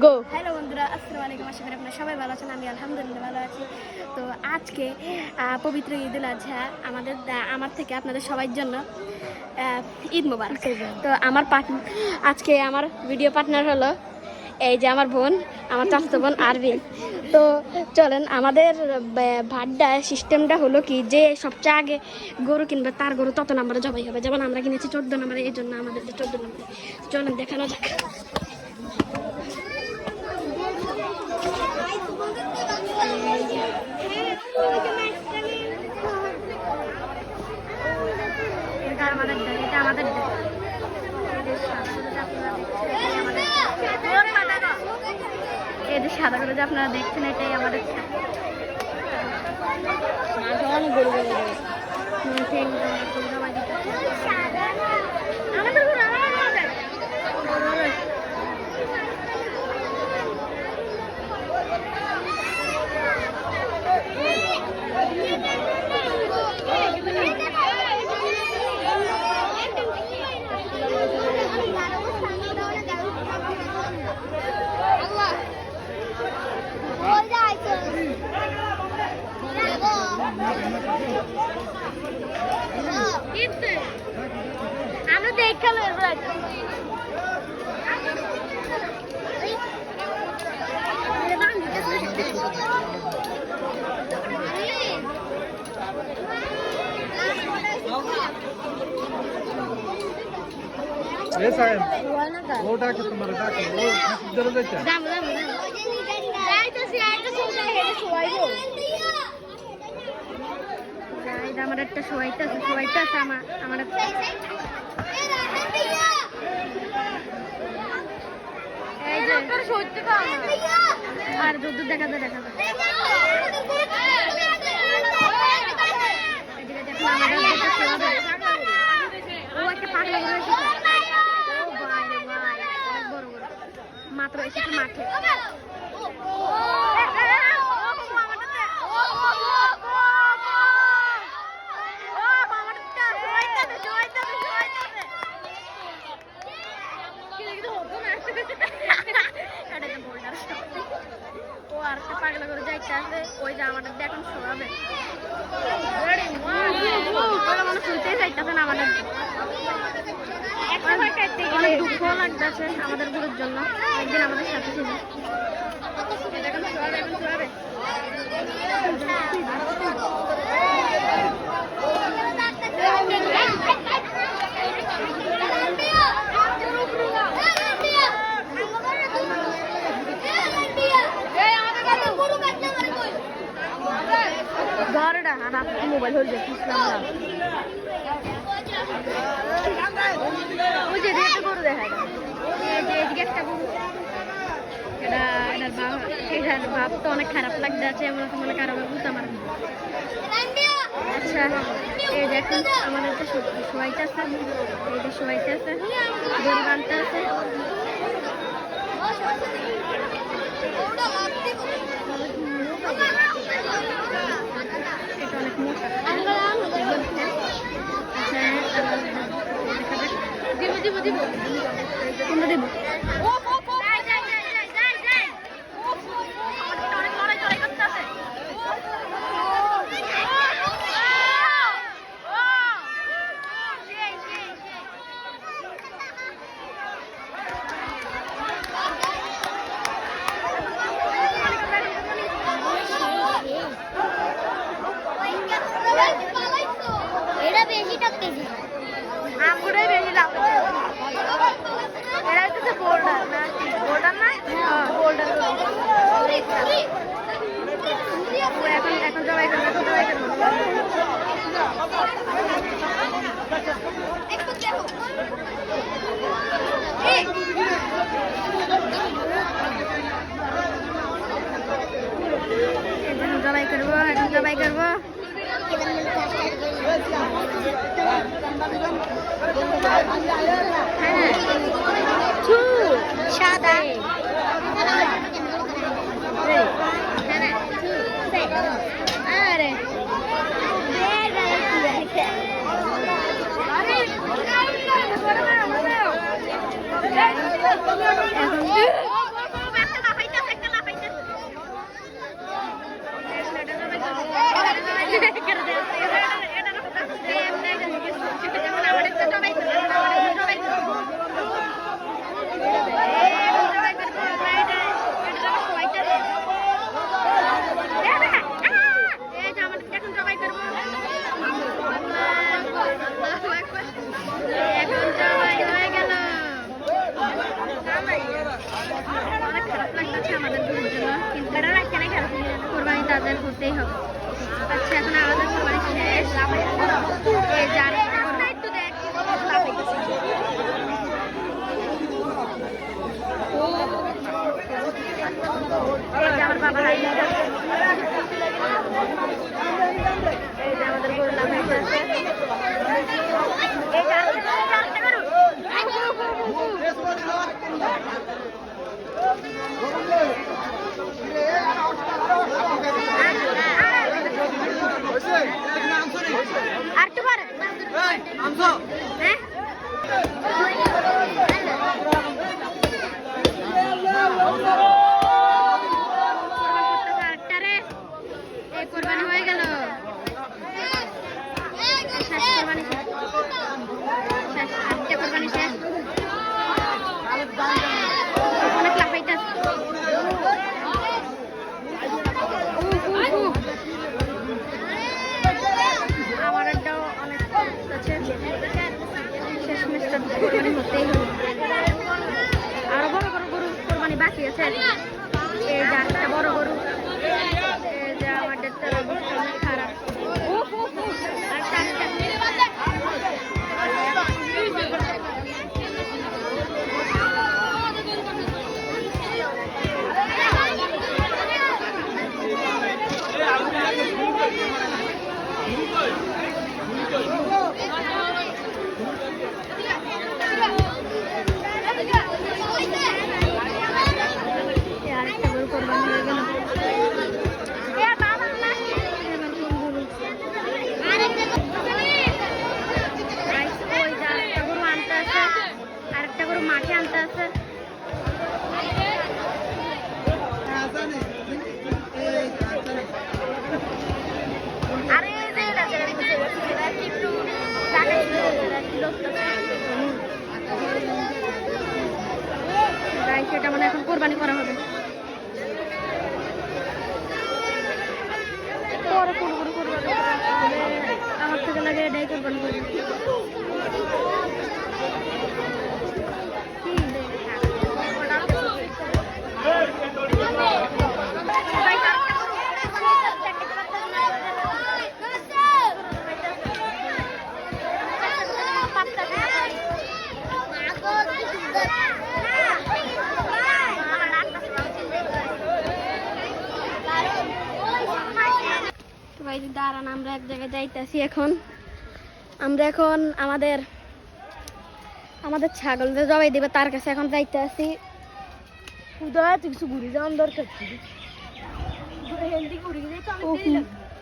গো hello বন্ধুরা, আসসালামু আলাইকুম। আশা করি আপনারা সবাই ভালো আছেন। আমি আলহামদুলিল্লাহ ভালো আছি। তো আজকে পবিত্র ঈদুল আজহা আমার থেকে আপনাদের সবার জন্য ঈদ মোবারক। তো আজকে আমার ভিডিও পার্টনার হলো এই যে আমার বোন, আমার চাচাতো বোন আরবিন। তো চলেন, আমাদের ভাড্ডা সিস্টেমটা হলো কি, যে সবচেয়ে আগে গরু কিনবে তার গরু তত নাম্বারে জবাই হবে। যেমন আমরা কিনেছি 14 নম্বরে, এই জন্য আমাদের 14 নম্বরে। চলেন দেখানো যাক। এটা আমাদের এই যে সাদা করে যে আপনারা দেখছেন, এটাই আমাদের আমরা দেখাল আমার একটা সবাইটা আছে আমার এই যে আর যদ্দূর দেখা যায় ও একটা পাগলা রয়েছে, বড় মাত্র এসেছে মাঠে। ও আর একটা পাগলা করে যাইতে আসে, ওই যে আমাদের এখন শোনাবে মানুষ শুনতেই চাইতেছে না। আমাদের অনেক দুঃখ লাগতেছে আমাদের গুরুর জন্য, একদিন আমাদের সাথে ছিল। ঘরটা আর আপনি মোবাইল হয়ে যাচ্ছিলাম, ওই যে একটা গরু দেখা যায়, এদিকে একটা গরু। এটার ভাব তো অনেক খারাপ লাগতে আছে, এমন মনে কারো বুঝতে আমার। আচ্ছা, এই দেখুন আমাদের তো সবাইতে আছে, এই যে সবাইতে আছে, গরু বানতে আছে। এটা অনেক মোটা। দিব এটা বেশি টাকতেছি, আমগুলোই বেশি লাভ। এরা হচ্ছে বোল্ডার না, বোল্ডার না, বোল্ডার। এখন জবাই করবো। সাদা আরে এখন আমাদের হতেই হবে। আচ্ছা এখন আমাদের কোরবানি শেষ। এই যে আরেকটা গরু। একটু দেখ এই যে আমার বাবা লাগাইছে, এই যে আমাদের গরু লাগাইছে আছে। এই যে আরেকটা গরু। আর একটু পরে হ্যাঁ কোরবানি হয়ে গেল, শেষ কোরবানি শেষ, আজকে কোরবানি শেষ। অনেক লাফাইতে আমার একটাও অনেক আছে, শেষ মেশটা কোরবানি হতেই হবে। আরো বড় বড় গরু কোরবানি বাকি আছে। এই যে একটা বড় গরু, এই যে আমার ডাক্তার অবস্থা অনেক খারাপ। আরেকটা গরু কোরবানি হয়ে গেল। আরেকটা গরু মাঠে আনতে আছে। সেটা মানে এখন কোরবানি করা হবে। পরে কোরবানি আমার থেকে লাগে এটাই কোরবানি করবে। দাঁড়ান, আমরা এক জায়গায় যাইতেছি এখন। আমরা এখন আমাদের ছাগল জবাই দেবে তার কাছে এখন যাইতে আছি। কিছু ঘুরে যাওয়ার দরকার ছিল,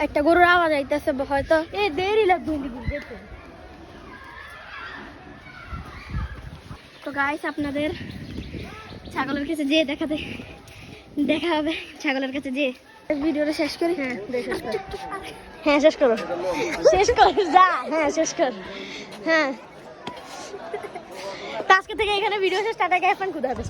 একটা গরুর আওয়াজ আইতেছে হয়তো দেরি লাগবে। তো গাইস আপনাদের ছাগলের কাছে যেয়ে দেখা হবে ছাগলের কাছে যেয়ে। ভিডিওটা শেষ করি। হ্যাঁ শেষ করো যা। হ্যাঁ শেষ কর। হ্যাঁ আজকে থেকে এখানে ভিডিও শেষ। টাটা, এখন খুদা হাফেজ।